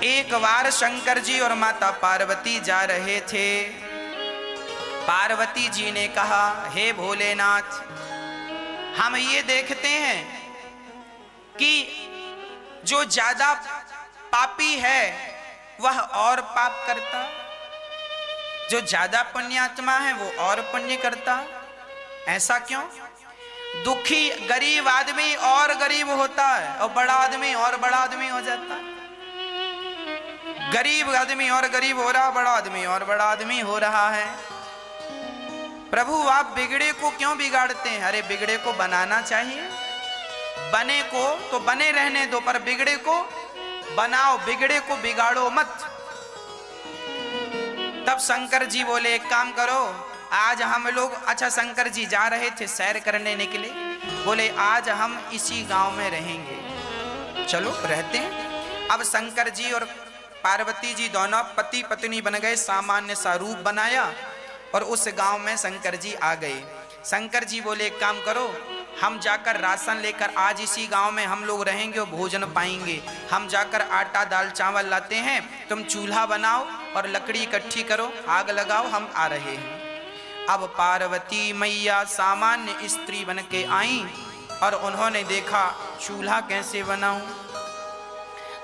एक बार शंकर जी और माता पार्वती जा रहे थे। पार्वती जी ने कहा, हे भोलेनाथ, हम ये देखते हैं कि जो ज्यादा पापी है वह और पाप करता, जो ज्यादा पुण्यात्मा है वो और पुण्य करता। ऐसा क्यों? दुखी गरीब आदमी और गरीब होता है और बड़ा आदमी और बड़ा आदमी हो जाता है। गरीब आदमी और गरीब हो रहा, बड़ा आदमी और बड़ा आदमी हो रहा है। प्रभु आप बिगड़े को क्यों बिगाड़ते हैं? अरे बिगड़े को बनाना चाहिए, बने को तो बने रहने दो, पर बिगड़े को बनाओ, बिगड़े को बिगाड़ो मत। तब शंकर जी बोले, एक काम करो, आज हम लोग, अच्छा शंकर जी जा रहे थे सैर करने निकले, बोले आज हम इसी गांव में रहेंगे, चलो रहते हैं। अब शंकर जी और पार्वती जी दोनों पति पत्नी बन गए, सामान्य सा रूप बनाया और उस गांव में शंकर जी आ गए। शंकर जी बोले एक काम करो, हम जाकर राशन लेकर, आज इसी गांव में हम लोग रहेंगे और भोजन पाएंगे, हम जाकर आटा दाल चावल लाते हैं, तुम चूल्हा बनाओ और लकड़ी इकट्ठी करो, आग लगाओ, हम आ रहे हैं। अब पार्वती मैया सामान्य स्त्री बन के आई और उन्होंने देखा चूल्हा कैसे बनाऊं।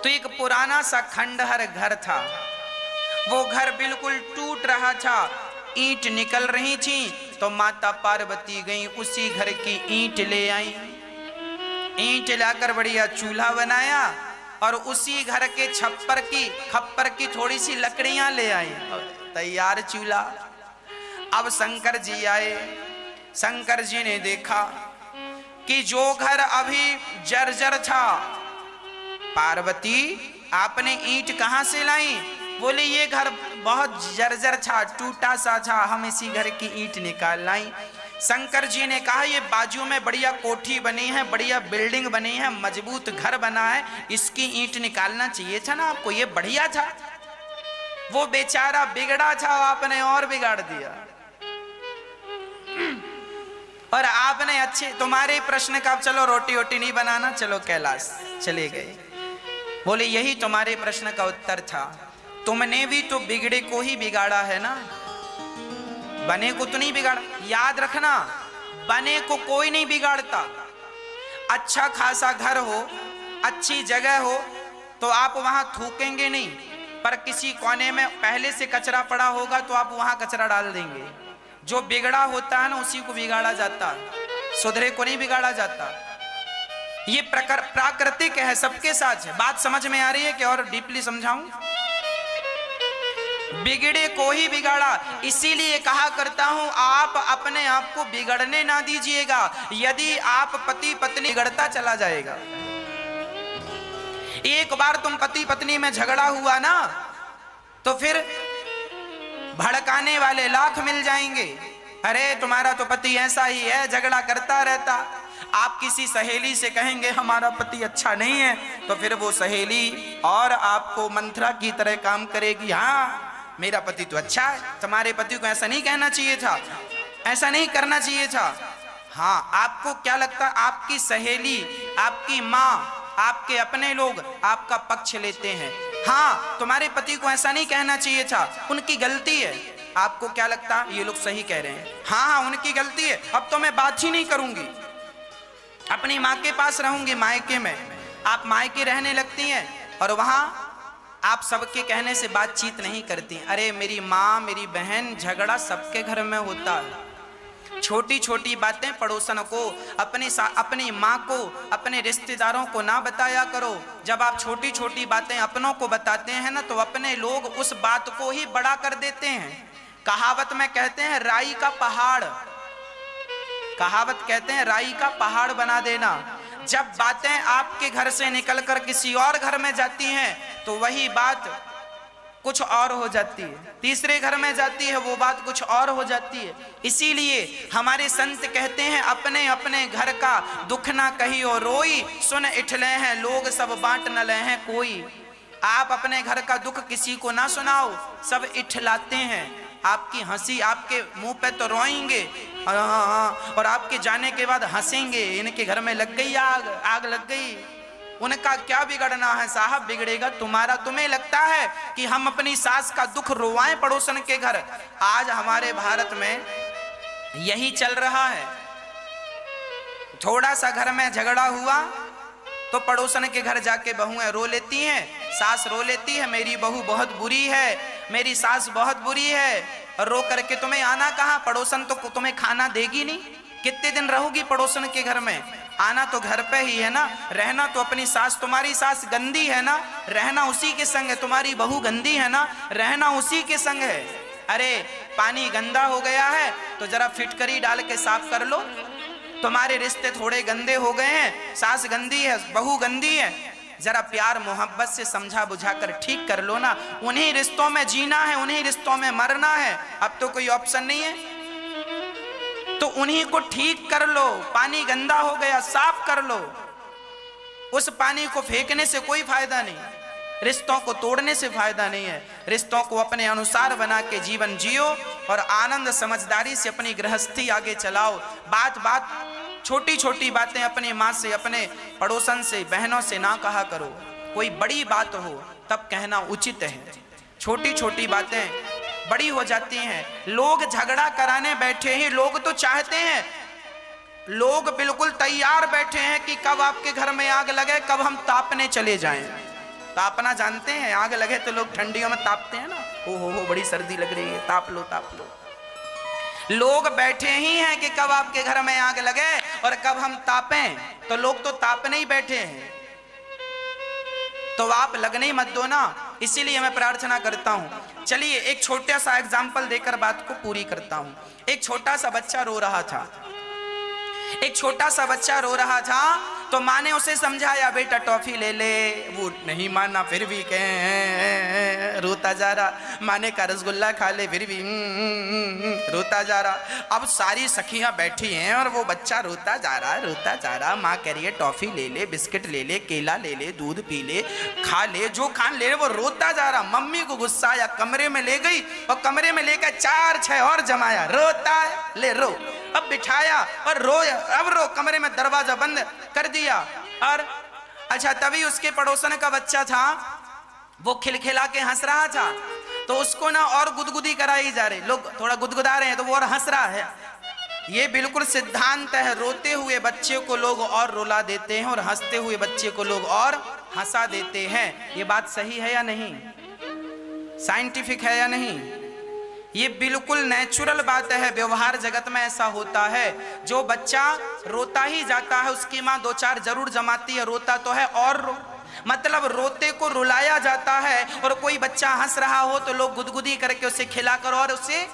तो एक पुराना सा खंडहर घर था, वो घर बिल्कुल टूट रहा था, ईंट निकल रही थी। तो माता पार्वती गई, उसी घर की ईंट ले आई, ईंट लाकर बढ़िया चूल्हा बनाया और उसी घर के खप्पर की थोड़ी सी लकड़ियां ले आई, तैयार चूल्हा। अब शंकर जी आए, शंकर जी ने देखा कि जो घर अभी जर्जर था, पार्वती आपने ईंट कहां से लाई? बोले ये घर बहुत जर्जर था, टूटा सा था, हम इसी घर की ईंट निकाल लाई। शंकर जी ने कहा ये बाजू में बढ़िया कोठी बनी है, बढ़िया बिल्डिंग बनी है, मजबूत घर बना है, इसकी ईंट निकालना चाहिए था ना आपको, ये बढ़िया था। वो बेचारा बिगड़ा था, आपने और बिगाड़ दिया। और आपने अच्छे, तुम्हारे प्रश्न का, चलो रोटी वोटी नहीं बनाना, चलो कैलाश चले गए। बोले यही तुम्हारे प्रश्न का उत्तर था, तुमने भी तो बिगड़े को ही बिगाड़ा है ना, बने को तो नहीं बिगाड़ा। याद रखना, बने को कोई नहीं बिगाड़ता। अच्छा खासा घर हो, अच्छी जगह हो तो आप वहां थूकेंगे नहीं, पर किसी कोने में पहले से कचरा पड़ा होगा तो आप वहां कचरा डाल देंगे। जो बिगड़ा होता है ना उसी को बिगाड़ा जाता, सुधरे को नहीं बिगाड़ा जाता। ये प्राकृतिक है, सबके साथ है। बात समझ में आ रही है कि और डीपली समझाऊं? बिगड़े को ही बिगाड़ा, इसीलिए कहा करता हूं आप अपने आप को बिगड़ने ना दीजिएगा। यदि आप पति पत्नी, बिगड़ता चला जाएगा। एक बार तुम पति पत्नी में झगड़ा हुआ ना तो फिर भड़काने वाले लाख मिल जाएंगे। अरे तुम्हारा तो पति ऐसा ही है, झगड़ा करता रहता। आप किसी सहेली से कहेंगे हमारा पति अच्छा नहीं है, तो फिर वो सहेली और आपको मंत्रा की तरह काम करेगी, हाँ मेरा पति तो अच्छा है, तुम्हारे पति को ऐसा नहीं कहना चाहिए था, ऐसा नहीं करना चाहिए था। हाँ, आपको क्या लगता है आपकी सहेली, आपकी माँ, आपके अपने लोग आपका पक्ष लेते हैं, हाँ तुम्हारे पति को ऐसा नहीं कहना चाहिए था, उनकी गलती है। आपको क्या लगता ये लोग सही कह रहे हैं, हाँ हाँ उनकी गलती है, अब तो मैं बात ही नहीं करूंगी, अपनी माँ के पास रहूंगी, मायके में। आप मायके रहने लगती हैं और वहां आप सबके कहने से बातचीत नहीं करती। अरे मेरी माँ, मेरी बहन, झगड़ा सबके घर में होता है। छोटी छोटी बातें पड़ोसन को, अपनी माँ को, अपने रिश्तेदारों को ना बताया करो। जब आप छोटी छोटी बातें अपनों को बताते हैं ना तो अपने लोग उस बात को ही बड़ा कर देते हैं। कहावत में कहते हैं राई का पहाड़, कहावत कहते हैं राई का पहाड़ बना देना। जब बातें आपके घर से निकलकर किसी और घर में जाती हैं तो वही बात कुछ और हो जाती है, तीसरे घर में जाती है वो बात कुछ और हो जाती है। इसीलिए हमारे संत कहते हैं अपने अपने घर का दुख ना कहियो रोई, सुन इठले हैं लोग सब बांट न ले हैं कोई। आप अपने घर का दुख किसी को ना सुनाओ, सब इठलाते हैं। आपकी हंसी आपके मुंह पे तो रोएंगे और आपके जाने के बाद हंसेंगे, इनके घर में लग गई आग, आग लग गई, उनका क्या बिगड़ना है साहब, बिगड़ेगा तुम्हारा। तुम्हें लगता है कि हम अपनी सास का दुख रोवाएं पड़ोसन के घर? आज हमारे भारत में यही चल रहा है। थोड़ा सा घर में झगड़ा हुआ तो पड़ोसन के घर जाके बहुएं रो लेती हैं, सास रो लेती है, मेरी बहू बहुत बुरी है, मेरी सास बहुत बुरी है। और रो करके तुम्हें आना कहाँ? पड़ोसन तो तुम्हें खाना देगी नहीं। कितने दिन रहोगी पड़ोसन के घर में? आना तो घर पे ही है ना, रहना तो अपनी सास, तुम्हारी सास गंदी है ना, रहना उसी के संग है। तुम्हारी बहू गंदी है ना, रहना उसी के संग है। अरे पानी गंदा हो गया है तो जरा फिटकरी डाल के साफ कर लो। तुम्हारे रिश्ते थोड़े गंदे हो गए हैं, सास गंदी है, बहू गंदी है, जरा प्यार मोहब्बत से समझा बुझा कर ठीक कर लो ना। उन्हीं रिश्तों में जीना है, उन्हीं रिश्तों में मरना है, अब तो कोई ऑप्शन नहीं है। तो उन्हीं को ठीक कर लो। पानी गंदा हो गया, साफ कर लो। उस पानी को फेंकने से कोई फायदा नहीं, रिश्तों को तोड़ने से फायदा नहीं है। रिश्तों को अपने अनुसार बना के जीवन जियो और आनंद समझदारी से अपनी गृहस्थी आगे चलाओ। बात बात छोटी छोटी बातें अपनी माँ से, अपने पड़ोसन से, बहनों से ना कहा करो। कोई बड़ी बात हो तब कहना उचित है, छोटी छोटी बातें बड़ी हो जाती हैं। लोग झगड़ा कराने बैठे हैं, लोग तो चाहते हैं, लोग बिल्कुल तैयार बैठे हैं कि कब आपके घर में आग लगे, कब हम तापने चले जाएं। तापना जानते हैं? आग लगे तो लोग ठंडियों में तापते हैं ना, हो बड़ी सर्दी लग रही है, ताप लो ताप लो। लोग बैठे ही हैं कि कब आपके घर में आग लगे और कब हम तापें। तो लोग तो तापने ही बैठे हैं, तो आप लगने ही मत दो ना। इसीलिए मैं प्रार्थना करता हूं। चलिए एक छोटा सा एग्जाम्पल देकर बात को पूरी करता हूं। एक छोटा सा बच्चा रो रहा था, एक छोटा सा बच्चा रो रहा था, तो माँ ने उसे समझाया, बेटा टॉफी ले ले। वो नहीं माना, फिर भी कह रोता जा रहा। माँ ने कहा रसगुल्ला खा ले, फिर भी रोता जा रहा। अब सारी सखियां बैठी हैं और वो बच्चा रोता जा रहा, रोता जा रहा। माँ कह रही है टॉफी ले ले, बिस्किट ले ले, केला ले ले, दूध पी ले, खा ले, जो खान ले। वो रोता जा रहा। मम्मी को गुस्सा आया, कमरे में ले गई और कमरे में लेकर 4-6 और जमाया। रोता है, ले रो। अब बिठाया और रो, अब रो। कमरे में दरवाजा बंद कर दिया। और अच्छा, तभी उसके पड़ोसन का बच्चा था, वो खिलखिला के हंस रहा था, तो उसको ना और गुदगुदी कराई जा रही। लोग थोड़ा गुदगुदा रहे हैं तो वो और हंस रहा है। ये बिल्कुल सिद्धांत है, रोते हुए बच्चे को लोग और रुला देते हैं और हंसते हुए बच्चे को लोग और हंसा देते हैं। ये बात सही है या नहीं? साइंटिफिक है या नहीं? ये बिल्कुल नेचुरल बात है। व्यवहार जगत में ऐसा होता है। जो बच्चा रोता ही जाता है, उसकी माँ 2-4 जरूर जमाती है, रोता तो है और रो। मतलब रोते को रुलाया जाता है। और कोई बच्चा हंस रहा हो तो लोग गुदगुदी करके उसे खिलाकर और उसे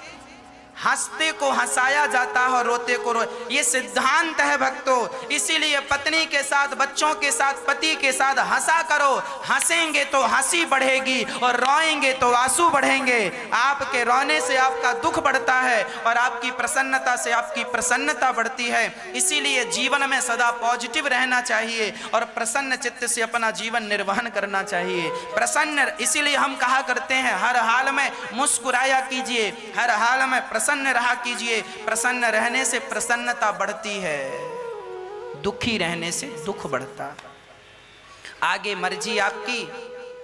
हंसते को हंसाया जाता है और रोते को ये सिद्धांत है भक्तों। इसीलिए पत्नी के साथ, बच्चों के साथ, पति के साथ हंसा करो। हंसेंगे तो हंसी बढ़ेगी और रोएंगे तो आंसू बढ़ेंगे। आपके रोने से आपका दुख बढ़ता है और आपकी प्रसन्नता से आपकी प्रसन्नता बढ़ती है। इसीलिए जीवन में सदा पॉजिटिव रहना चाहिए और प्रसन्न चित्त से अपना जीवन निर्वहन करना चाहिए। प्रसन्न, इसीलिए हम कहा करते हैं हर हाल में मुस्कुराया कीजिए, हर हाल में प्रसन्न रहा कीजिए। प्रसन्न रहने से प्रसन्नता बढ़ती है, दुखी रहने से दुख बढ़ता है। आगे मर्जी आपकी,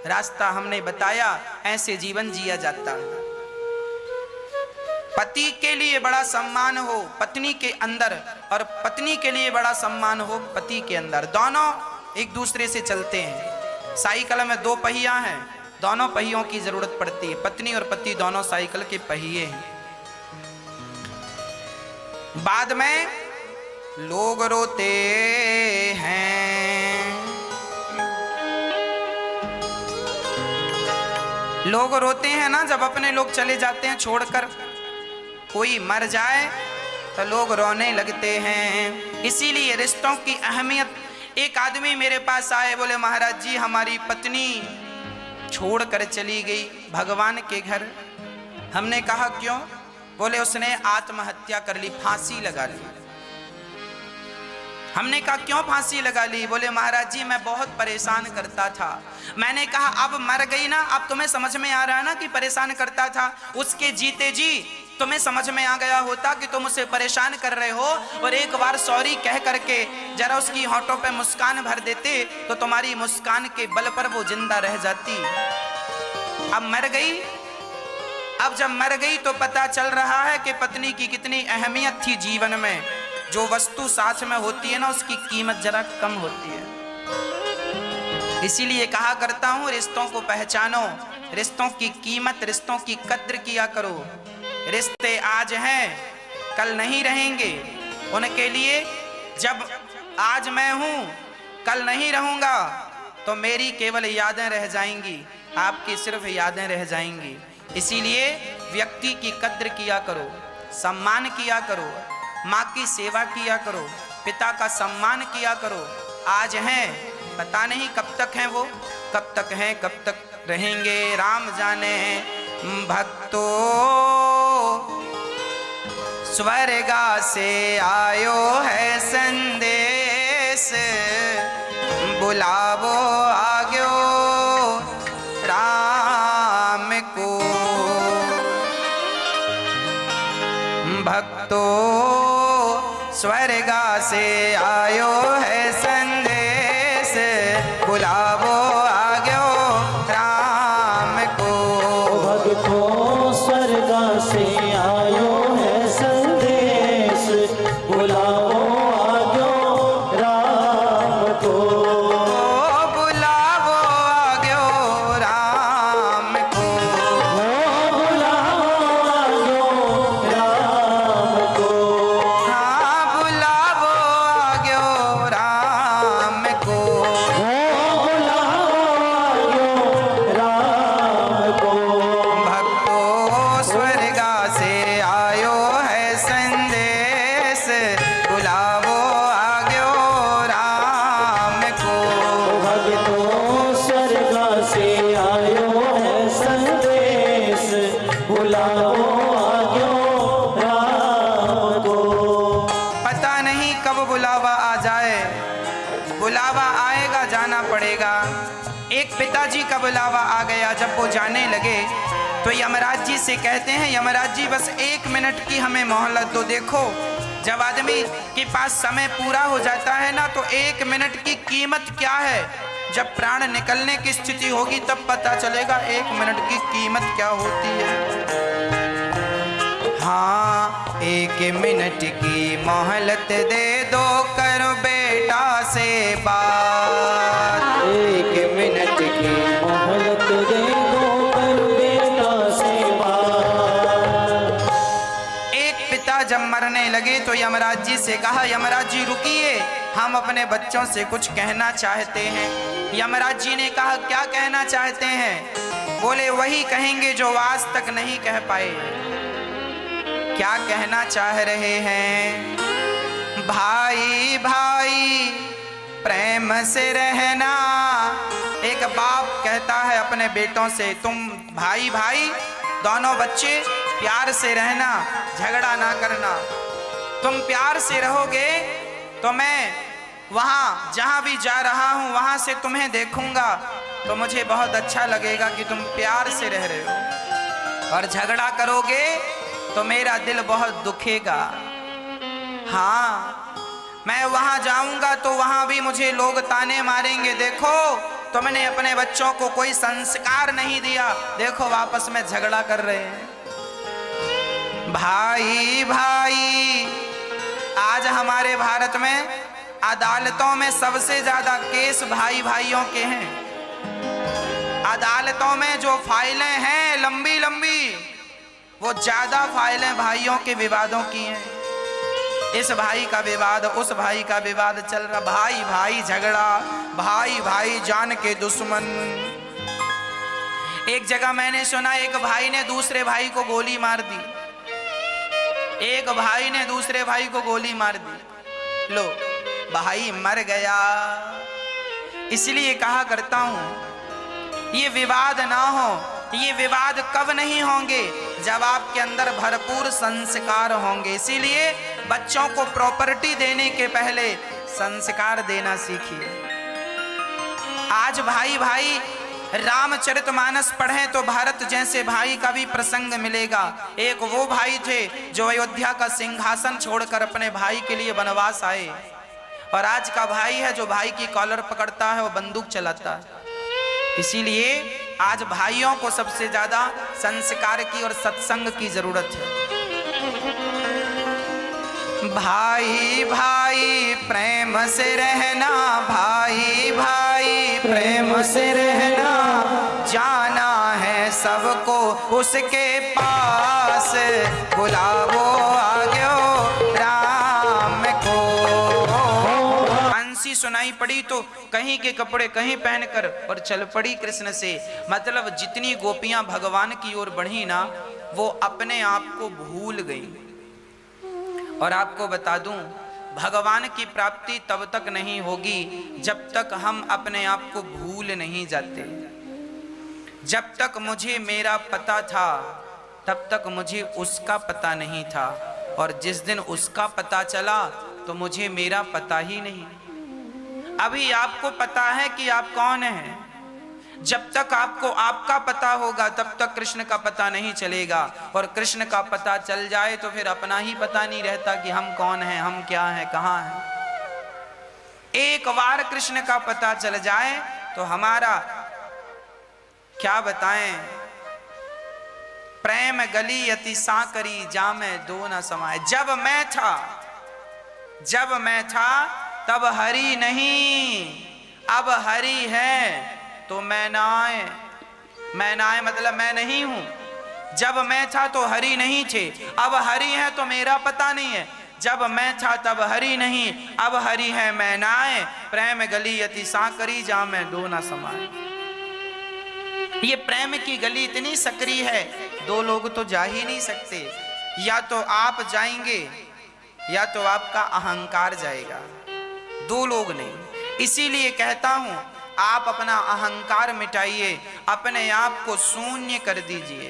रास्ता हमने बताया, ऐसे जीवन जिया जाता है। पति के लिए बड़ा सम्मान हो पत्नी के अंदर और पत्नी के लिए बड़ा सम्मान हो पति के अंदर। दोनों एक दूसरे से चलते हैं। साइकिल में 2 पहिया हैं, दोनों पहियों की जरूरत पड़ती है। पत्नी और पति दोनों साइकिल के पहिए हैं। बाद में लोग रोते हैं, लोग रोते हैं ना जब अपने लोग चले जाते हैं छोड़कर। कोई मर जाए तो लोग रोने लगते हैं। इसीलिए रिश्तों की अहमियत। एक आदमी मेरे पास आए, बोले महाराज जी हमारी पत्नी छोड़कर चली गई भगवान के घर। हमने कहा क्यों? बोले उसने आत्महत्या कर ली, फांसी लगा ली। हमने कहा क्यों फांसी लगा ली? बोले महाराज जी मैं बहुत परेशान करता था। मैंने कहा अब मर गई ना, अब तुम्हें समझ में आ रहा है ना कि परेशान करता था। उसके जीते जी तुम्हें समझ में आ गया होता कि तुम उसे परेशान कर रहे हो, और एक बार सॉरी कह करके जरा उसकी होठों पे मुस्कान भर देते तो तुम्हारी मुस्कान के बल पर वो जिंदा रह जाती। अब मर गई। अब जब मर गई तो पता चल रहा है कि पत्नी की कितनी अहमियत थी जीवन में। जो वस्तु साथ में होती है ना, उसकी कीमत जरा कम होती है। इसीलिए कहा करता हूं, रिश्तों को पहचानो, रिश्तों की कीमत, रिश्तों की कद्र किया करो। रिश्ते आज हैं, कल नहीं रहेंगे। उनके लिए जब आज मैं हूं, कल नहीं रहूंगा, तो मेरी केवल यादें रह जाएंगी, आपकी सिर्फ यादें रह जाएंगी। इसीलिए व्यक्ति की कद्र किया करो, सम्मान किया करो, माँ की सेवा किया करो, पिता का सम्मान किया करो। आज हैं, पता नहीं कब तक हैं वो, कब तक हैं, कब तक रहेंगे, राम जाने। भक्तों स्वर्गा से आयो है संदेश, बुलावो आग्यो राम को। भक्तों स्वर्गा से आयो है संदेश, बुलावो आग्यो राम को। भक्तों स्वर्गा से आयो है संदेश, बुलावो आग्यो राम को। बुलावो आग्यो राम को। बुलावो आग्यो राम को। हाँ बुलावो आग्यो राम को। बुलावो आग्यो राम को। भक्तों स्वर्गा से आयो है संदेश, बुलावो आग्यो राम को। भक्तों स्वर्गा से आयो है संदेश, बुलाओ आग्यो राम को। पता नहीं कब बुलावा आ जाए, बुलावा आएगा, जाना पड़ेगा। एक पिताजी का बुलावा आ गया। जब वो जाने लगे तो यमराज जी से कहते हैं, यमराज जी बस 1 मिनट की हमें मोहलत दो। देखो जब आदमी के पास समय पूरा हो जाता है ना, तो 1 मिनट की कीमत क्या है। जब प्राण निकलने की स्थिति होगी तब पता चलेगा 1 मिनट की कीमत क्या होती है। हाँ 1 मिनट की मोहलत दे दो, करो बेटा से बात। 1 मिनट की मोहलत दे दो, कर बेटा से बात। एक पिता जब मरने लगे तो यमराज जी से कहा, यमराज जी रुकिए, हम अपने बच्चों से कुछ कहना चाहते हैं। यमराज जी ने कहा क्या कहना चाहते हैं? बोले वही कहेंगे जो आज तक नहीं कह पाए। क्या कहना चाह रहे हैं? भाई भाई प्रेम से रहना। एक बाप कहता है अपने बेटों से, तुम भाई भाई दोनों बच्चे प्यार से रहना, झगड़ा ना करना। तुम प्यार से रहोगे तो मैं वहाँ जहाँ भी जा रहा हूँ वहाँ से तुम्हें देखूंगा तो मुझे बहुत अच्छा लगेगा कि तुम प्यार से रह रहे हो। और झगड़ा करोगे तो मेरा दिल बहुत दुखेगा। हाँ मैं वहाँ जाऊंगा तो वहाँ भी मुझे लोग ताने मारेंगे, देखो तुमने अपने बच्चों को कोई संस्कार नहीं दिया, देखो आपस में झगड़ा कर रहे हैं। भाई भाई आज हमारे भारत में अदालतों में सबसे ज्यादा केस भाई भाइयों के हैं। अदालतों में जो फाइलें हैं लंबी लंबी, वो ज्यादा फाइलें भाइयों के विवादों की हैं। इस भाई का विवाद, उस भाई का विवाद चल रहा, भाई भाई झगड़ा, भाई भाई जान के दुश्मन। एक जगह मैंने सुना एक भाई ने दूसरे भाई को गोली मार दी। एक भाई ने दूसरे भाई को गोली मार दी, लो भाई मर गया। इसलिए कहा करता हूं ये विवाद ना हो। ये विवाद कब नहीं होंगे? जब आपके अंदर भरपूर संस्कार होंगे। इसीलिए बच्चों को प्रॉपर्टी देने के पहले संस्कार देना सीखिए। आज भाई भाई रामचरितमानस पढ़ें तो भारत जैसे भाई का भी प्रसंग मिलेगा। एक वो भाई थे जो अयोध्या का सिंहासन छोड़कर अपने भाई के लिए वनवास आए, और आज का भाई है जो भाई की कॉलर पकड़ता है, वो बंदूक चलाता है। इसीलिए आज भाइयों को सबसे ज्यादा संस्कार की और सत्संग की जरूरत है। भाई भाई प्रेम से रहना, भाई भाई प्रेम से रहना, जाना है सबको उसके पास, बुलावो आगे राम को। बंसी सुनाई पड़ी तो कहीं के कपड़े कहीं पहनकर और चल पड़ी कृष्ण से। मतलब जितनी गोपियां भगवान की ओर बढ़ी ना, वो अपने आप को भूल गई। और आपको बता दूं, भगवान की प्राप्ति तब तक नहीं होगी जब तक हम अपने आप को भूल नहीं जाते। जब तक मुझे मेरा पता था तब तक मुझे उसका पता नहीं था, और जिस दिन उसका पता चला तो मुझे मेरा पता ही नहीं। अभी आपको पता है कि आप कौन हैं। जब तक आपको आपका पता होगा तब तक कृष्ण का पता नहीं चलेगा, और कृष्ण का पता चल जाए तो फिर अपना ही पता नहीं रहता कि हम कौन हैं, हम क्या हैं, कहाँ हैं। एक बार कृष्ण का पता चल जाए तो हमारा क्या बताएं, प्रेम गली अति साकरी जामे दो न समाए। जब मैं था तब हरि नहीं, अब हरि है तो मैं ना आए। मैं ना आए मतलब मैं नहीं हूं। जब मैं था तो हरि नहीं थे, अब हरि है तो मेरा पता नहीं है। जब मैं था तब हरि नहीं, अब हरि है मैं ना आए। प्रेम गली अति साकरी जामे दो न समाए। ये प्रेम की गली इतनी सकरी है, दो लोग तो जा ही नहीं सकते। या तो आप जाएंगे या तो आपका अहंकार जाएगा, दो लोग नहीं। इसीलिए कहता हूं, आप अपना अहंकार मिटाइए, अपने आप को शून्य कर दीजिए।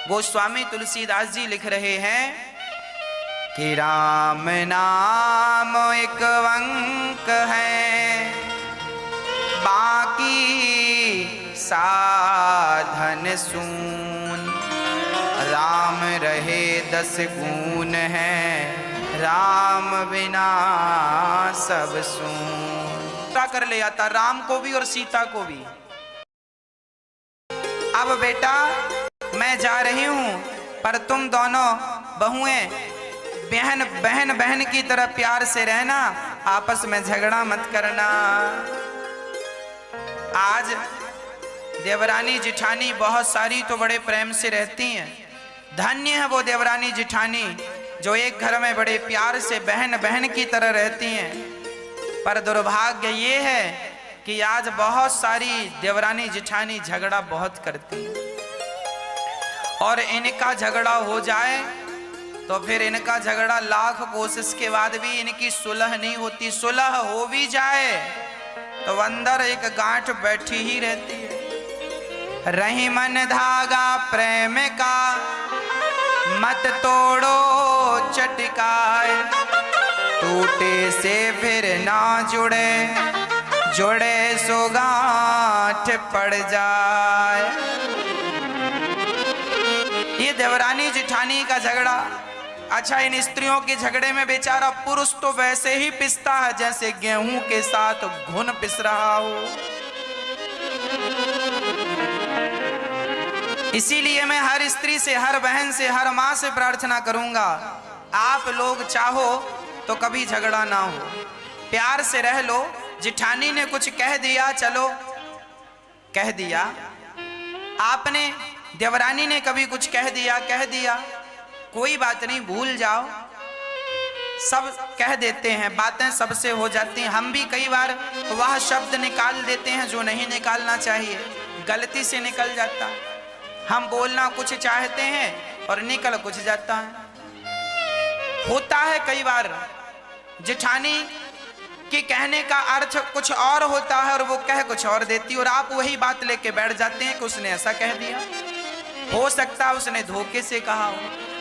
गोस्वामी तुलसीदास जी लिख रहे हैं कि राम नाम एक अंक है, बाकी साधन सून। राम रहे 10 गुण है, राम बिना सब सून। कर ले आता राम को भी और सीता को भी। अब बेटा मैं जा रही हूं, पर तुम दोनों बहुएं बहन की तरह प्यार से रहना, आपस में झगड़ा मत करना। आज देवरानी जिठानी बहुत सारी तो बड़े प्रेम से रहती हैं। धन्य है वो देवरानी जिठानी जो एक घर में बड़े प्यार से बहन की तरह रहती हैं। पर दुर्भाग्य ये है कि आज बहुत सारी देवरानी जिठानी झगड़ा बहुत करती हैं, और इनका झगड़ा हो जाए तो फिर इनका झगड़ा लाख कोशिश के बाद भी इनकी सुलह नहीं होती। सुलह हो भी जाए तो अंदर एक गांठ बैठी ही रहती है। रही मन धागा प्रेम का, मत तोड़ो चटकाए। टूटे से फिर ना जुड़े सो गांठ पड़ जाए। ये देवरानी जिठानी का झगड़ा। अच्छा, इन स्त्रियों के झगड़े में बेचारा पुरुष तो वैसे ही पिसता है जैसे गेहूं के साथ घुन पिस रहा हो। इसीलिए मैं हर स्त्री से, हर बहन से, हर माँ से प्रार्थना करूंगा, आप लोग चाहो तो कभी झगड़ा ना हो, प्यार से रह लो। जिठानी ने कुछ कह दिया, चलो कह दिया। आपने देवरानी ने कभी कुछ कह दिया, कोई बात नहीं, भूल जाओ। सब कह देते हैं, बातें सबसे हो जाती हैं। हम भी कई बार वह शब्द निकाल देते हैं जो नहीं निकालना चाहिए, गलती से निकल जाता। हम बोलना कुछ चाहते हैं और निकल कुछ जाता है। होता है कई बार जिठानी के कहने का अर्थ कुछ और होता है और वो कह कुछ और देती है, और आप वही बात लेके बैठ जाते हैं कि उसने ऐसा कह दिया। हो सकता है उसने धोखे से कहा हो।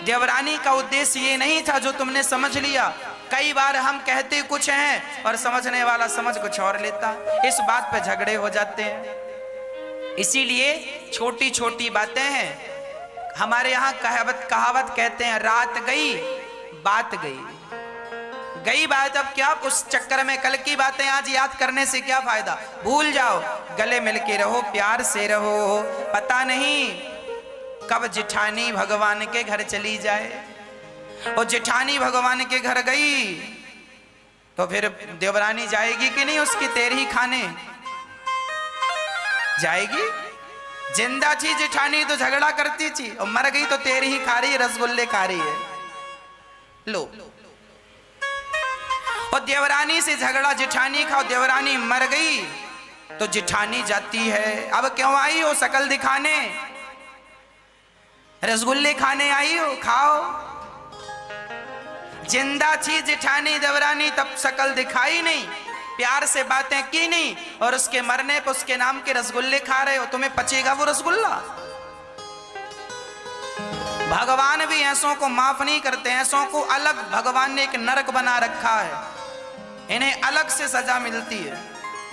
देवरानी का उद्देश्य ये नहीं था जो तुमने समझ लिया। कई बार हम कहते कुछ हैं और समझने वाला समझ कुछ और लेता, इस बात पे झगड़े हो जाते हैं। इसीलिए छोटी छोटी बातें हैं। हमारे यहाँ कहावत कहते हैं, रात गई बात गई। गई बात, अब क्या उस चक्कर में कल की बातें आज याद करने से क्या फायदा, भूल जाओ। गले मिलके रहो, प्यार से रहो। पता नहीं कब जिठानी भगवान के घर चली जाए। और जिठानी भगवान के घर गई तो फिर देवरानी जाएगी कि नहीं उसकी तेरही खाने? जाएगी। जिंदा थी जिठानी तो झगड़ा करती थी, और मर गई तो तेरही खा रही, रसगुल्ले खा रही है। लो, और देवरानी से झगड़ा जिठानी खाओ, देवरानी मर गई तो जिठानी जाती है, अब क्यों आई हो शकल दिखाने? रसगुल्ले खाने आई हो, खाओ। जिंदा थी जिठानी देवरानी तब शकल दिखाई नहीं, प्यार से बातें की नहीं, और उसके मरने पर उसके नाम के रसगुल्ले खा रहे हो। तुम्हें पचेगा वो रसगुल्ला? भगवान भी ऐसों को माफ नहीं करते। ऐसों को अलग भगवान ने एक नरक बना रखा है, इन्हें अलग से सजा मिलती है।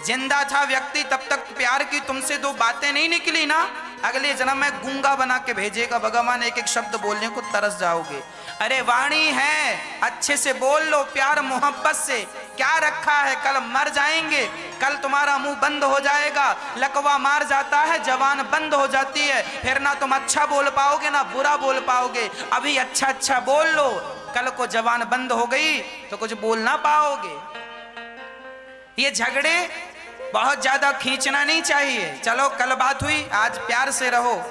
जिंदा था व्यक्ति तब तक प्यार की तुमसे दो बातें नहीं निकली ना, अगले जन्म में गूंगा बना के भेजेगा भगवान। एक एक शब्द बोलने को तरस जाओगे। अरे वाणी है, अच्छे से बोल लो, प्यार मोहब्बत से। क्या रखा है, कल मर जाएंगे, कल तुम्हारा मुंह बंद हो जाएगा। लकवा मार जाता है, जबान बंद हो जाती है, फिर ना तुम अच्छा बोल पाओगे ना बुरा बोल पाओगे। अभी अच्छा अच्छा बोल लो, कल को जबान बंद हो गई तो कुछ बोल ना पाओगे। ये झगड़े बहुत ज्यादा खींचना नहीं चाहिए। चलो कल बात हुई, आज प्यार से रहो,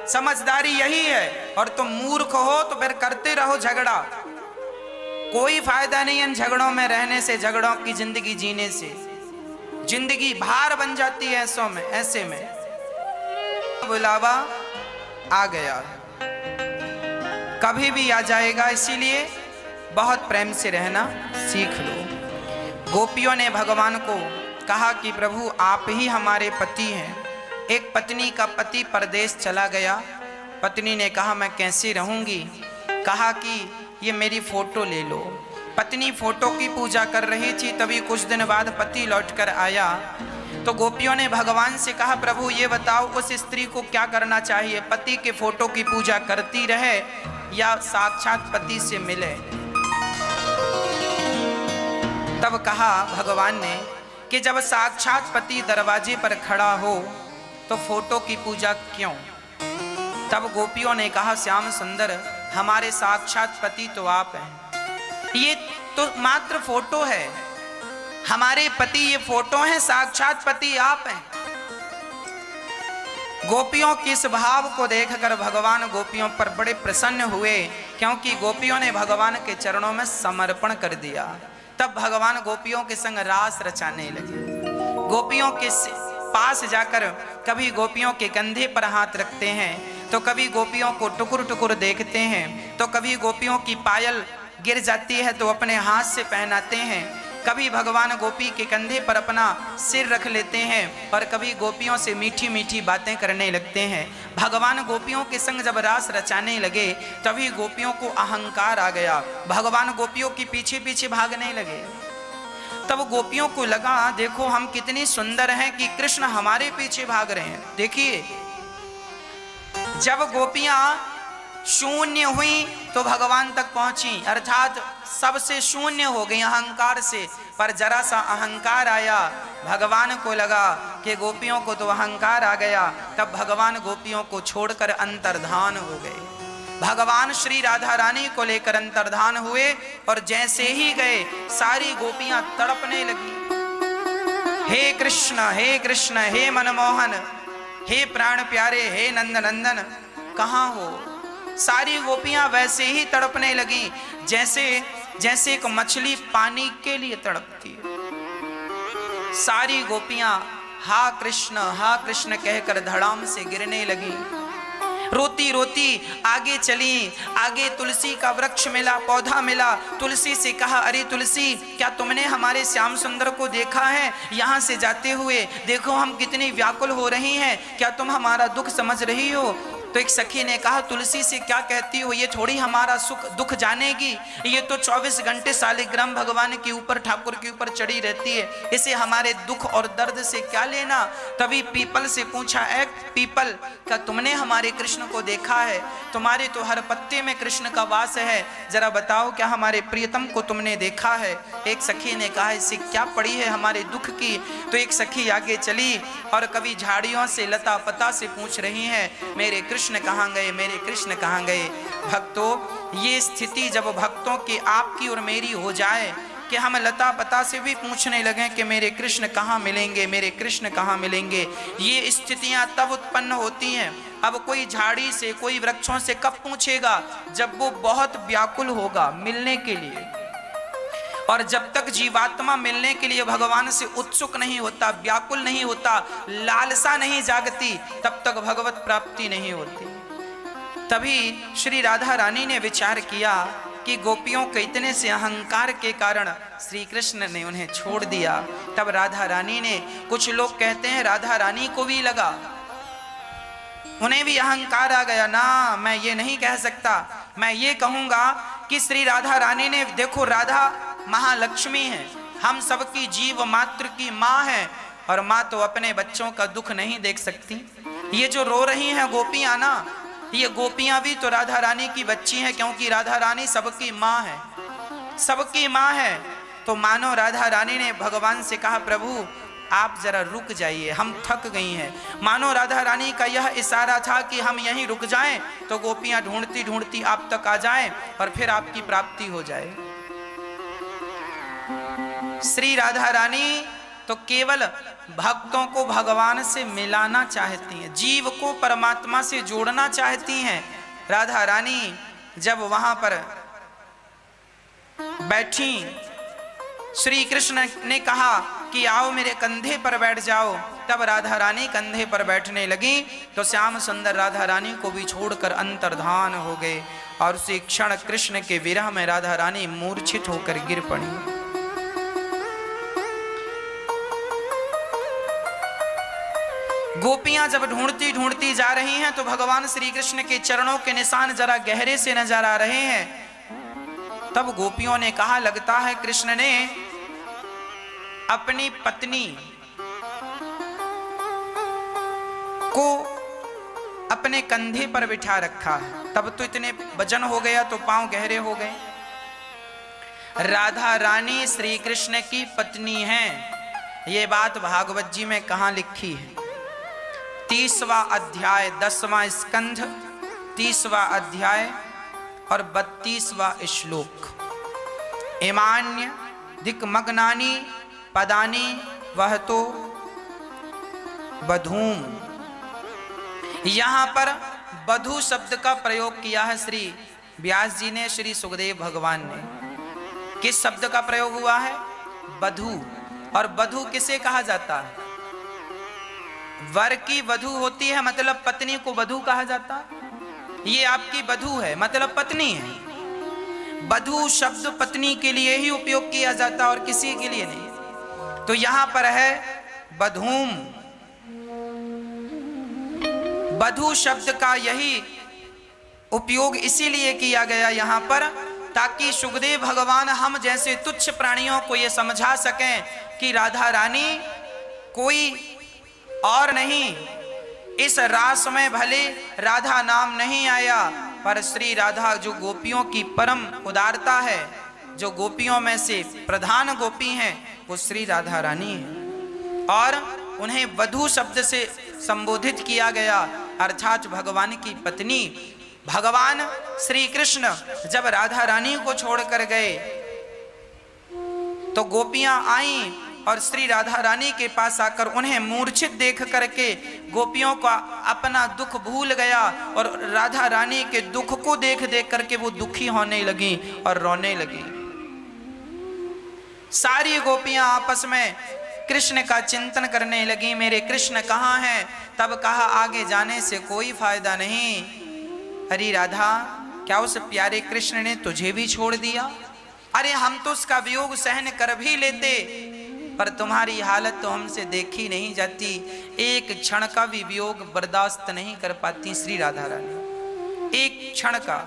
समझदारी यही है। और तुम मूर्ख हो तो फिर करते रहो झगड़ा, कोई फायदा नहीं इन झगड़ों में रहने से, झगड़ों की जिंदगी जीने से। जिंदगी भार बन जाती है ऐसे में। बुलावा आ गया, कभी भी आ जाएगा, इसीलिए बहुत प्रेम से रहना सीख लो। गोपियों ने भगवान को कहा कि प्रभु आप ही हमारे पति हैं। एक पत्नी का पति परदेश चला गया, पत्नी ने कहा मैं कैसे रहूंगी? कहा कि ये मेरी फोटो ले लो। पत्नी फोटो की पूजा कर रही थी, तभी कुछ दिन बाद पति लौटकर आया। तो गोपियों ने भगवान से कहा प्रभु ये बताओ उस स्त्री को क्या करना चाहिए, पति के फोटो की पूजा करती रहे या साक्षात पति से मिले? तब कहा भगवान ने कि जब साक्षात पति दरवाजे पर खड़ा हो तो फोटो की पूजा क्यों? तब गोपियों ने कहा श्याम सुंदर हमारे साक्षात पति तो आप हैं, ये तो मात्र फोटो है। हमारे पति ये फोटो है, साक्षात पति आप हैं। गोपियों के इस भाव को देखकर भगवान गोपियों पर बड़े प्रसन्न हुए, क्योंकि गोपियों ने भगवान के चरणों में समर्पण कर दिया। तब भगवान गोपियों के संग रास रचाने लगे। गोपियों के पास जाकर कभी गोपियों के कंधे पर हाथ रखते हैं, तो कभी गोपियों को टुकुर टुकुर देखते हैं, तो कभी गोपियों की पायल गिर जाती है तो अपने हाथ से पहनाते हैं। कभी भगवान गोपी के कंधे पर अपना सिर रख लेते हैं और कभी गोपियों से मीठी मीठी बातें करने लगते हैं। भगवान गोपियों के संग जब रास रचाने लगे तभी गोपियों को अहंकार आ गया, भगवान गोपियों के पीछे पीछे भागने लगे। तब गोपियों को लगा देखो हम कितनी सुंदर हैं कि कृष्ण हमारे पीछे भाग रहे हैं। देखिए जब गोपियां शून्य हुई तो भगवान तक पहुंची, अर्थात सबसे शून्य हो गई अहंकार से। पर जरा सा अहंकार आया, भगवान को लगा कि गोपियों को तो अहंकार आ गया। तब भगवान गोपियों को छोड़कर अंतर्धान हो गए। भगवान श्री राधा रानी को लेकर अंतर्धान हुए और जैसे ही गए सारी गोपियां तड़पने लगी। हे कृष्ण हे मनमोहन, हे प्राण प्यारे, हे नंद नंदन कहाँ हो? सारी गोपियां वैसे ही तड़पने लगी जैसे एक मछली पानी के लिए तड़पती है। सारी गोपियां हा कृष्ण कहकर धड़ाम से गिरने लगी। रोती रोती आगे चली, आगे तुलसी का वृक्ष मिला, पौधा मिला। तुलसी से कहा अरे तुलसी क्या तुमने हमारे श्याम सुंदर को देखा है? यहाँ से जाते हुए देखो हम कितनी व्याकुल हो रही हैं, क्या तुम हमारा दुख समझ रही हो? तो एक सखी ने कहा, तुलसी से क्या कहती हो, ये थोड़ी हमारा सुख दुख जानेगी, ये तो 24 घंटे सालिग्राम भगवान के ऊपर, ठाकुर के ऊपर चढ़ी रहती है, इसे हमारे दुख और दर्द से क्या लेना। तभी पीपल से पूछा, ऐ पीपल, क्या तुमने हमारे कृष्ण को देखा है? तुम्हारे तो हर पत्ते में कृष्ण का वास है, जरा बताओ क्या हमारे प्रियतम को तुमने देखा है? एक सखी ने कहा, इससे क्या पड़ी है हमारे दुख की। तो एक सखी आगे चली और कभी झाड़ियों से, लता पता से पूछ रही है, मेरे कृष्ण कहाँ गए, मेरे कृष्ण कहाँ गए। भक्तों, ये स्थिति जब भक्तों की, आपकी और मेरी हो जाए कि हम लता पता से भी पूछने लगे कि मेरे कृष्ण कहाँ मिलेंगे, मेरे कृष्ण कहाँ मिलेंगे, ये स्थितियां तब उत्पन्न होती हैं। अब कोई झाड़ी से, कोई वृक्षों से कब पूछेगा? जब वो बहुत व्याकुल होगा मिलने के लिए। और जब तक जीवात्मा मिलने के लिए भगवान से उत्सुक नहीं होता, व्याकुल नहीं होता, लालसा नहीं जागती, तब तक भगवत प्राप्ति नहीं होती। तभी श्री राधा रानी ने विचार किया कि गोपियों के इतने से अहंकार के कारण श्री कृष्ण ने उन्हें छोड़ दिया। तब राधा रानी ने, कुछ लोग कहते हैं राधा रानी को भी लगा, उन्हें भी अहंकार आ गया ना, मैं ये नहीं कह सकता। मैं ये कहूंगा कि श्री राधा रानी ने, देखो राधा महालक्ष्मी है, हम सबकी जीव मात्र की माँ है, और माँ तो अपने बच्चों का दुख नहीं देख सकती। ये जो रो रही हैं गोपियां ना, ये गोपियां भी तो राधा रानी की बच्ची हैं, क्योंकि राधा रानी सबकी माँ है, सबकी माँ है। तो मानो राधा रानी ने भगवान से कहा, प्रभु आप जरा रुक जाइए, हम थक गई हैं। मानो राधा रानी का यह इशारा था कि हम यहीं रुक जाएं तो गोपियां ढूंढती ढूंढती आप तक आ जाएं और फिर आपकी प्राप्ति हो जाए। श्री राधा रानी तो केवल भक्तों को भगवान से मिलाना चाहती हैं, जीव को परमात्मा से जोड़ना चाहती हैं। राधा रानी जब वहां पर बैठी, श्री कृष्ण ने कहा कि आओ मेरे कंधे पर बैठ जाओ। तब राधा रानी कंधे पर बैठने लगी तो श्याम सुंदर राधा रानी को भी छोड़कर अंतर्धान हो गए, और उसी क्षण कृष्ण के विरह में राधा रानी मूर्छित होकर गिर पड़ी। गोपियां जब ढूंढती ढूंढती जा रही हैं तो भगवान श्री कृष्ण के चरणों के निशान जरा गहरे से नजर आ रहे हैं। तब गोपियों ने कहा, लगता है कृष्ण ने अपनी पत्नी को अपने कंधे पर बिठा रखा है। तब तो इतने वजन हो गया तो पांव गहरे हो गए। राधा रानी श्री कृष्ण की पत्नी हैं, ये बात भागवत जी में कहां लिखी है? 30वां अध्याय 10वां स्कंध 30वां अध्याय और 32वां श्लोक। इमान्य दिक्मग्नानि पदानि वह तो बधूम। यहां पर बधू शब्द का प्रयोग किया है श्री व्यास जी ने, श्री सुखदेव भगवान ने। किस शब्द का प्रयोग हुआ है? बधू। और बधू किसे कहा जाता है? वर की वधू होती है, मतलब पत्नी को वधू कहा जाता है। ये आपकी वधू है, मतलब पत्नी है। वधू शब्द पत्नी के लिए ही उपयोग किया जाता और किसी के लिए नहीं। तो यहां पर है बधूम। वधू शब्द का यही उपयोग इसीलिए किया गया यहां पर, ताकि सुखदेव भगवान हम जैसे तुच्छ प्राणियों को यह समझा सकें कि राधा रानी कोई और नहीं। इस रास में भले राधा नाम नहीं आया, पर श्री राधा जो गोपियों की परम उदारता है, जो गोपियों में से प्रधान गोपी हैं, वो श्री राधा रानी है। और उन्हें वधू शब्द से संबोधित किया गया, अर्थात भगवान की पत्नी। भगवान श्री कृष्ण जब राधा रानी को छोड़कर गए तो गोपियां आईं और श्री राधा रानी के पास आकर उन्हें मूर्छित देख करके गोपियों का अपना दुख भूल गया, और राधा रानी के दुख को देख देख करके वो दुखी होने लगी और रोने लगी। सारी गोपियां आपस में कृष्ण का चिंतन करने लगी, मेरे कृष्ण कहाँ हैं? तब कहा, आगे जाने से कोई फायदा नहीं। अरे राधा, क्या उस प्यारे कृष्ण ने तुझे भी छोड़ दिया? अरे हम तो उसका वियोग सहन कर भी लेते, पर तुम्हारी हालत तो हमसे देखी नहीं जाती, एक क्षण का भी वियोग बर्दाश्त नहीं कर पाती श्री राधा रानी, एक क्षण का।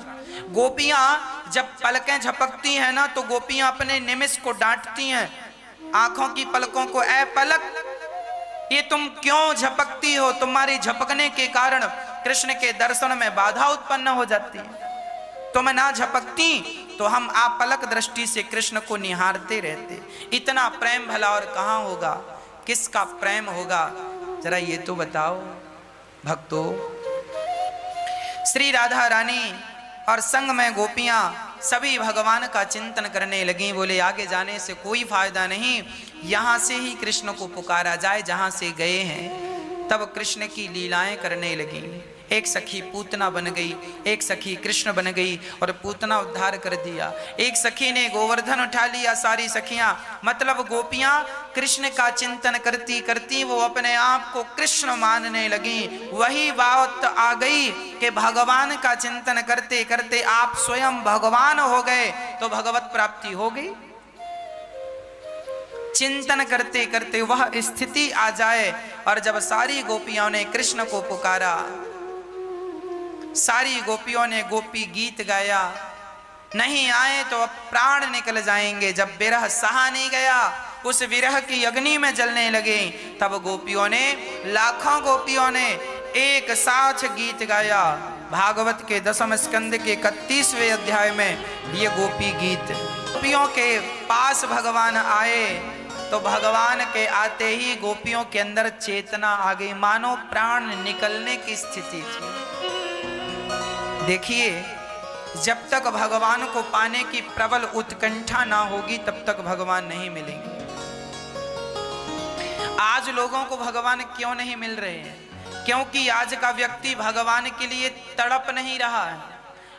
गोपियां जब पलकें झपकती हैं ना तो गोपियां अपने निमिष को डांटती हैं, आंखों की पलकों को, ऐ पलक ये तुम क्यों झपकती हो, तुम्हारी झपकने के कारण कृष्ण के दर्शन में बाधा उत्पन्न हो जाती है, तुम ना झपकती तो हम आपलक दृष्टि से कृष्ण को निहारते रहते। इतना प्रेम भला और कहां होगा, किसका प्रेम होगा, जरा ये तो बताओ भक्तों। श्री राधा रानी और संग में गोपियां सभी भगवान का चिंतन करने लगी। बोले आगे जाने से कोई फायदा नहीं, यहां से ही कृष्ण को पुकारा जाए, जहां से गए हैं। तब कृष्ण की लीलाएं करने लगी। एक सखी पूतना बन गई, एक सखी कृष्ण बन गई और पूतना उद्धार कर दिया। एक सखी ने गोवर्धन उठा लिया। सारी सखियां मतलब गोपियां कृष्ण का चिंतन करती करती वो अपने आप को कृष्ण मानने लगी। वही बात आ गई कि भगवान का चिंतन करते करते आप स्वयं भगवान हो गए तो भगवत प्राप्ति हो गई। चिंतन करते करते वह स्थिति आ जाए और जब सारी गोपियों ने कृष्ण को पुकारा, सारी गोपियों ने गोपी गीत गाया, नहीं आए तो अब प्राण निकल जाएंगे। जब विरह सहा नहीं गया, उस विरह की अग्नि में जलने लगे, तब गोपियों ने, लाखों गोपियों ने एक साथ गीत गाया। भागवत के 10वें स्कंद के 31वें अध्याय में ये गोपी गीत। गोपियों के पास भगवान आए तो भगवान के आते ही गोपियों के अंदर चेतना आ गई, मानो प्राण निकलने की स्थिति थी। देखिए, जब तक भगवान को पाने की प्रबल उत्कंठा ना होगी तब तक भगवान नहीं मिलेंगे। आज लोगों को भगवान क्यों नहीं मिल रहे हैं? क्योंकि आज का व्यक्ति भगवान के लिए तड़प नहीं रहा है,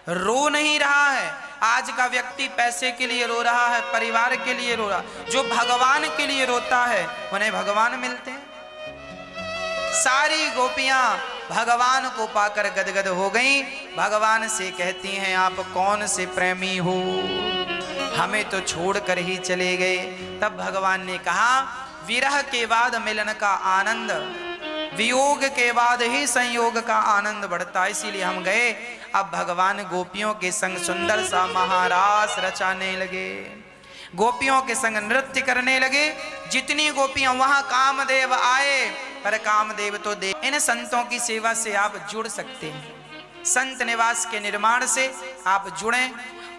रो नहीं रहा है। आज का व्यक्ति पैसे के लिए रो रहा है, परिवार के लिए रो रहा है। जो भगवान के लिए रोता है उन्हें भगवान मिलते हैं। सारी गोपियां भगवान को पाकर गदगद हो गईं। भगवान से कहती हैं, आप कौन से प्रेमी हो, हमें तो छोड़कर ही चले गए। तब भगवान ने कहा, विरह के बाद मिलन का आनंद, वियोग के बाद ही संयोग का आनंद बढ़ता, इसीलिए हम गए। अब भगवान गोपियों के संग सुंदर सा महारास रचाने लगे, गोपियों के संग नृत्य करने लगे। जितनी गोपियां वहां कामदेव आए, पर कामदेव तो दे। इन संतों की सेवा से आप जुड़ सकते हैं, संत निवास के निर्माण से आप जुड़ें।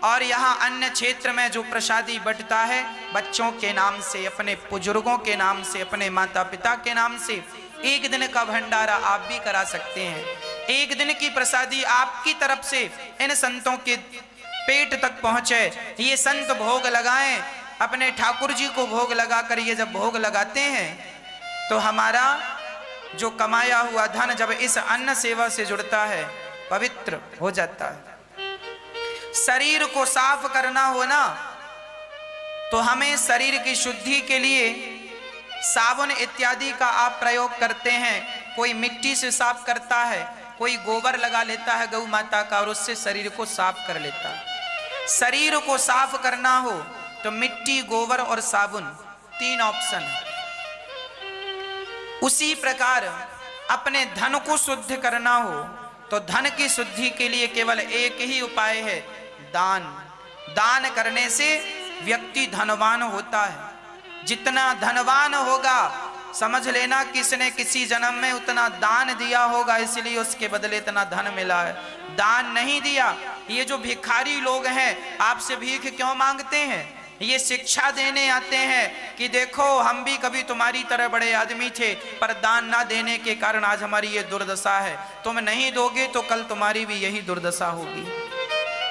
और यहाँ अन्य क्षेत्र में जो प्रसादी बंटता है, बच्चों के नाम से, अपने बुजुर्गों के नाम से, अपने माता पिता के नाम से, एक दिन का भंडारा आप भी करा सकते हैं। एक दिन की प्रसादी आपकी तरफ से इन संतों के पेट तक पहुंचे। ये संत भोग लगाएं, अपने ठाकुर जी को भोग लगाकर ये जब भोग लगाते हैं तो हमारा जो कमाया हुआ धन जब इस अन्न सेवा से जुड़ता है, पवित्र हो जाता है। शरीर को साफ करना हो ना, तो हमें शरीर की शुद्धि के लिए साबुन इत्यादि का आप प्रयोग करते हैं। कोई मिट्टी से साफ करता है, कोई गोबर लगा लेता है गौ माता का और उससे शरीर को साफ कर लेता है। शरीर को साफ करना हो तो मिट्टी, गोबर और साबुन, 3 ऑप्शन है। उसी प्रकार अपने धन को शुद्ध करना हो तो धन की शुद्धि के लिए केवल एक ही उपाय है, दान। दान करने से व्यक्ति धनवान होता है। जितना धनवान होगा, समझ लेना किसने किसी जन्म में उतना दान दिया होगा, इसलिए उसके बदले इतना धन मिला है। दान नहीं दिया, ये जो भिखारी लोग हैं आपसे भीख क्यों मांगते हैं? ये शिक्षा देने आते हैं कि देखो हम भी कभी तुम्हारी तरह बड़े आदमी थे, पर दान ना देने के कारण आज हमारी ये दुर्दशा है। तुम नहीं दोगे तो कल तुम्हारी भी यही दुर्दशा होगी।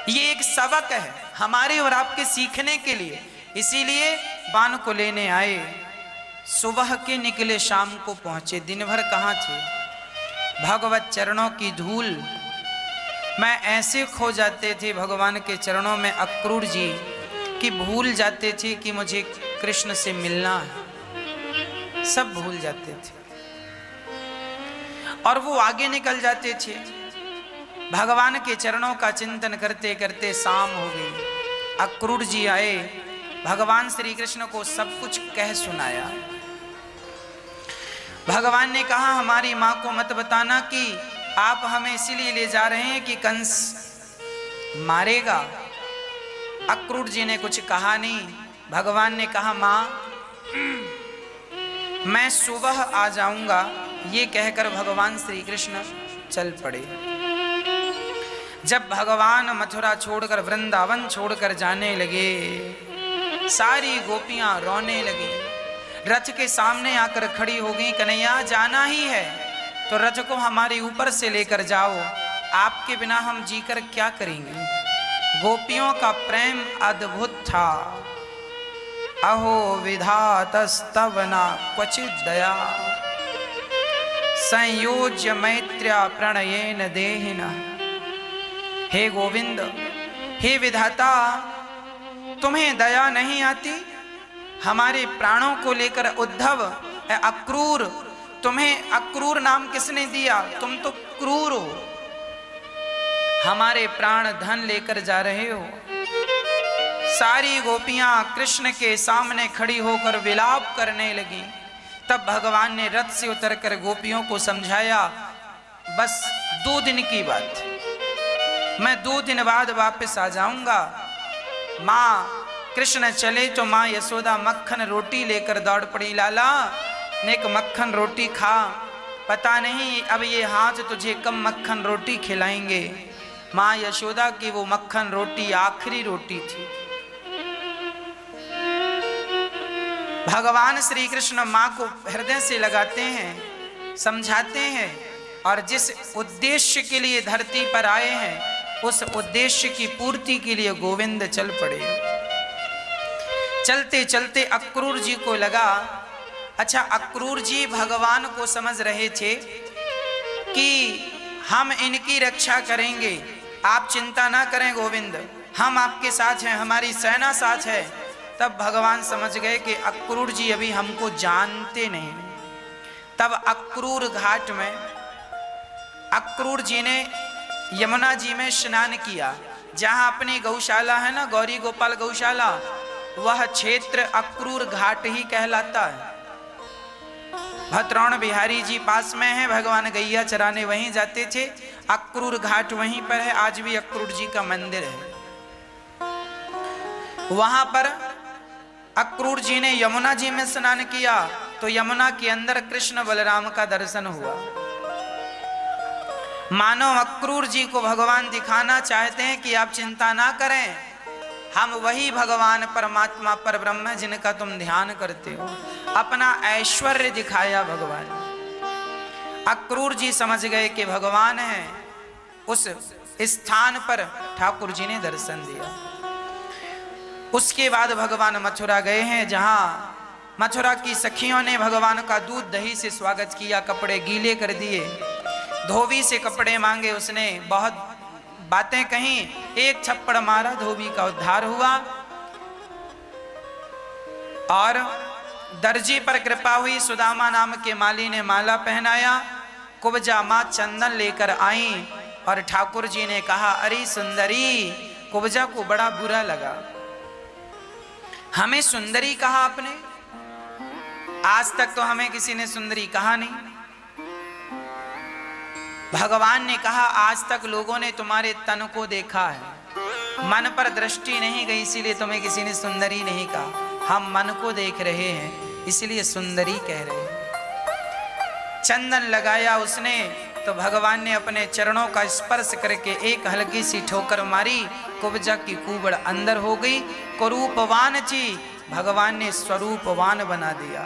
ये एक सबक है हमारे और आपके सीखने के लिए, इसीलिए बाण को लेने आए। सुबह के निकले, शाम को पहुंचे, दिन भर कहाँ थे? भगवत चरणों की धूल मैं ऐसे खो जाते थे भगवान के चरणों में, अक्रूर जी, कि भूल जाते थे कि मुझे कृष्ण से मिलना है। सब भूल जाते थे और वो आगे निकल जाते थे। भगवान के चरणों का चिंतन करते करते शाम हो गई। अक्रूर जी आए, भगवान श्री कृष्ण को सब कुछ कह सुनाया। भगवान ने कहा हमारी माँ को मत बताना कि आप हमें इसीलिए ले जा रहे हैं कि कंस मारेगा। अक्रूर जी ने कुछ कहा नहीं। भगवान ने कहा माँ मैं सुबह आ जाऊंगा। ये कहकर भगवान श्री कृष्ण चल पड़े। जब भगवान मथुरा छोड़कर वृंदावन छोड़कर जाने लगे, सारी गोपियां रोने लगी। रथ के सामने आकर खड़ी हो गई, कन्हैया जाना ही है तो रथ को हमारे ऊपर से लेकर जाओ, आपके बिना हम जीकर क्या करेंगे। गोपियों का प्रेम अद्भुत था। अहो विधातस्तव न क्वचित दया, संयोज्य मैत्र्या प्रणयेन देहिना। हे गोविंद, हे विधाता, तुम्हें दया नहीं आती? हमारे प्राणों को लेकर उद्धव अक्रूर, तुम्हें अक्रूर नाम किसने दिया? तुम तो क्रूर हो, हमारे प्राण धन लेकर जा रहे हो। सारी गोपियां कृष्ण के सामने खड़ी होकर विलाप करने लगी। तब भगवान ने रथ से उतरकर गोपियों को समझाया, बस 2 दिन की बात, मैं 2 दिन बाद वापस आ जाऊंगा। माँ कृष्ण चले तो माँ यशोदा मक्खन रोटी लेकर दौड़ पड़ी। लाला नेक मक्खन रोटी खा, पता नहीं अब ये हाथ तुझे कब मक्खन रोटी खिलाएंगे। माँ यशोदा की वो मक्खन रोटी आखिरी रोटी थी। भगवान श्री कृष्ण माँ को हृदय से लगाते हैं, समझाते हैं, और जिस उद्देश्य के लिए धरती पर आए हैं उस उद्देश्य की पूर्ति के लिए गोविंद चल पड़े। चलते चलते अक्रूर जी को लगा, अच्छा अक्रूर जी भगवान को समझ रहे थे कि हम इनकी रक्षा करेंगे, आप चिंता ना करें गोविंद, हम आपके साथ हैं, हमारी सेना साथ है। तब भगवान समझ गए कि अक्रूर जी अभी हमको जानते नहीं। तब अक्रूर घाट में अक्रूर जी ने यमुना जी में स्नान किया। जहां अपनी गौशाला है ना, गौरी गोपाल गौशाला, वह क्षेत्र अक्रूर घाट ही कहलाता है। भद्रौण बिहारी जी पास में है, भगवान गैया चराने वहीं जाते थे। अक्रूर घाट वहीं पर है, आज भी अक्रूर जी का मंदिर है। वहां पर अक्रूर जी ने यमुना जी में स्नान किया तो यमुना के अंदर कृष्ण बलराम का दर्शन हुआ। मानो अक्रूर जी को भगवान दिखाना चाहते हैं कि आप चिंता ना करें, हम वही भगवान परमात्मा पर ब्रह्म है जिनका तुम ध्यान करते हो। अपना ऐश्वर्य दिखाया भगवान। अक्रूर जी समझ गए कि भगवान है। उस स्थान पर ठाकुर जी ने दर्शन दिया। उसके बाद भगवान मथुरा गए हैं, जहां मथुरा की सखियों ने भगवान का दूध दही से स्वागत किया, कपड़े गीले कर दिए, धोबी से कपड़े मांगे, उसने बहुत बातें कहीं, एक छप्पड़ मारा, धोबी का उद्धार हुआ। और दर्जी पर कृपा हुई, सुदामा नाम के माली ने माला पहनाया। कुब्जा माँ चंदन लेकर आई और ठाकुर जी ने कहा, अरे सुंदरी। कुब्जा को बड़ा बुरा लगा, हमें सुंदरी कहा आपने, आज तक तो हमें किसी ने सुंदरी कहा नहीं। भगवान ने कहा, आज तक लोगों ने तुम्हारे तन को देखा है, मन पर दृष्टि नहीं गई, इसीलिए तुम्हें किसी ने सुंदरी नहीं कहा। हम मन को देख रहे हैं इसलिए सुंदरी कह रहे हैं। चंदन लगाया उसने तो भगवान ने अपने चरणों का स्पर्श करके एक हल्की सी ठोकर मारी, कुब्जा की कुबड़ अंदर हो गई। कुरूपवान थी, भगवान ने स्वरूपवान बना दिया।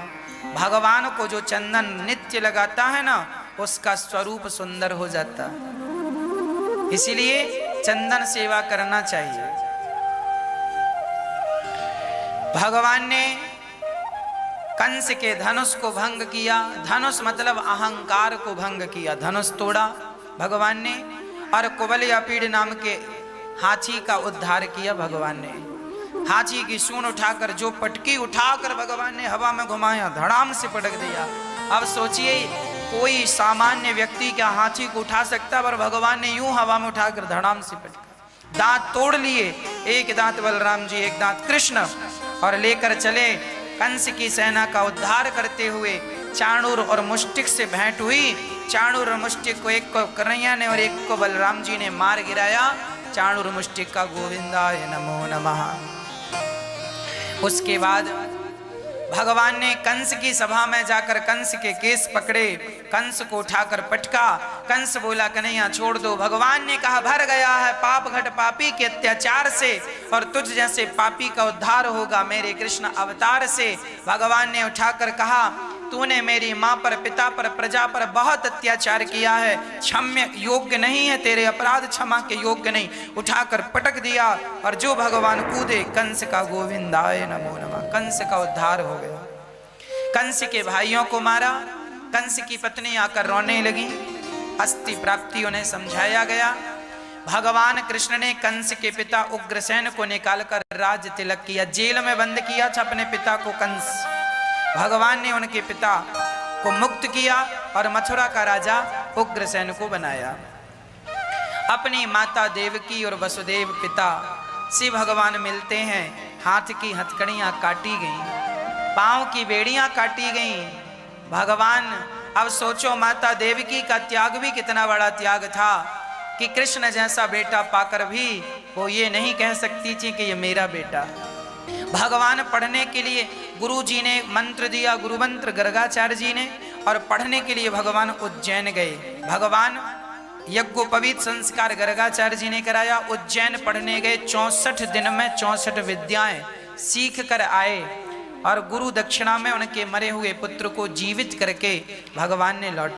भगवान को जो चंदन नित्य लगाता है ना, उसका स्वरूप सुंदर हो जाता है। इसीलिए चंदन सेवा करना चाहिए। भगवान ने कंस के धनुष को भंग किया। धनुष मतलब अहंकार को भंग किया, धनुष तोड़ा भगवान ने। और कुबलयापीड़ नाम के हाथी का उद्धार किया भगवान ने। हाथी की सूंड उठाकर, जो पटकी उठाकर भगवान ने हवा में घुमाया, धड़ाम से पटक दिया। अब सोचिए, कोई सामान्य व्यक्ति क्या हाथी को उठा सकता, पर भगवान ने यूं हवा में उठाकर धड़ाम से पटका। दांत तोड़ लिए, एक दांत बलराम जी, एक दांत कृष्ण। और लेकर चले। कंस की सेना का उद्धार करते हुए चाणूर और मुष्टिक से भेंट हुई। चाणूर और मुष्टिक को, एक को कन्हैया ने और एक को बलराम जी ने मार गिराया। चाणूर मुष्टिक का गोविंदाय नमो नमः। उसके बाद भगवान ने कंस की सभा में जाकर कंस के केस पकड़े, कंस को उठाकर पटका। कंस बोला कन्हैया छोड़ दो। भगवान ने कहा भर गया है पाप घट पापी के अत्याचार से, और तुझ जैसे पापी का उद्धार होगा मेरे कृष्ण अवतार से। भगवान ने उठाकर कहा तूने मेरी माँ पर, पिता पर, प्रजा पर बहुत अत्याचार किया है, क्षम्य योग्य नहीं है, तेरे अपराध क्षमा के योग्य नहीं। उठाकर पटक दिया और जो भगवान कूदे, कंस का गोविंदाय नमो नमः, कंस का उद्धार हो गया। कंस के भाइयों को मारा। कंस की पत्नी आकर रोने लगी। अस्थि प्राप्ति उन्हें समझाया गया। भगवान कृष्ण ने कंस के पिता उग्रसेन को निकालकर राज तिलक किया। जेल में बंद किया था अपने पिता को कंस। भगवान ने उनके पिता को मुक्त किया और मथुरा का राजा उग्रसेन को बनाया। अपनी माता देवकी और वसुदेव पिता से भगवान मिलते हैं। हाथ की हथकड़ियां काटी गईं, पांव की बेड़ियां काटी गईं। भगवान, अब सोचो माता देवकी का त्याग भी कितना बड़ा त्याग था कि कृष्ण जैसा बेटा पाकर भी वो ये नहीं कह सकती थी कि ये मेरा बेटा। भगवान पढ़ने के लिए गुरु जी ने मंत्र दिया, गुरु मंत्र गर्गाचार्य जी ने, और पढ़ने के लिए भगवान उज्जैन गए। भगवान यज्ञोपवीत संस्कार गर्गाचार्य जी ने कराया। उज्जैन पढ़ने गए। 64 दिन में 64 विद्याएं सीख कर आए और गुरु दक्षिणा में उनके मरे हुए पुत्र को जीवित करके भगवान ने लौट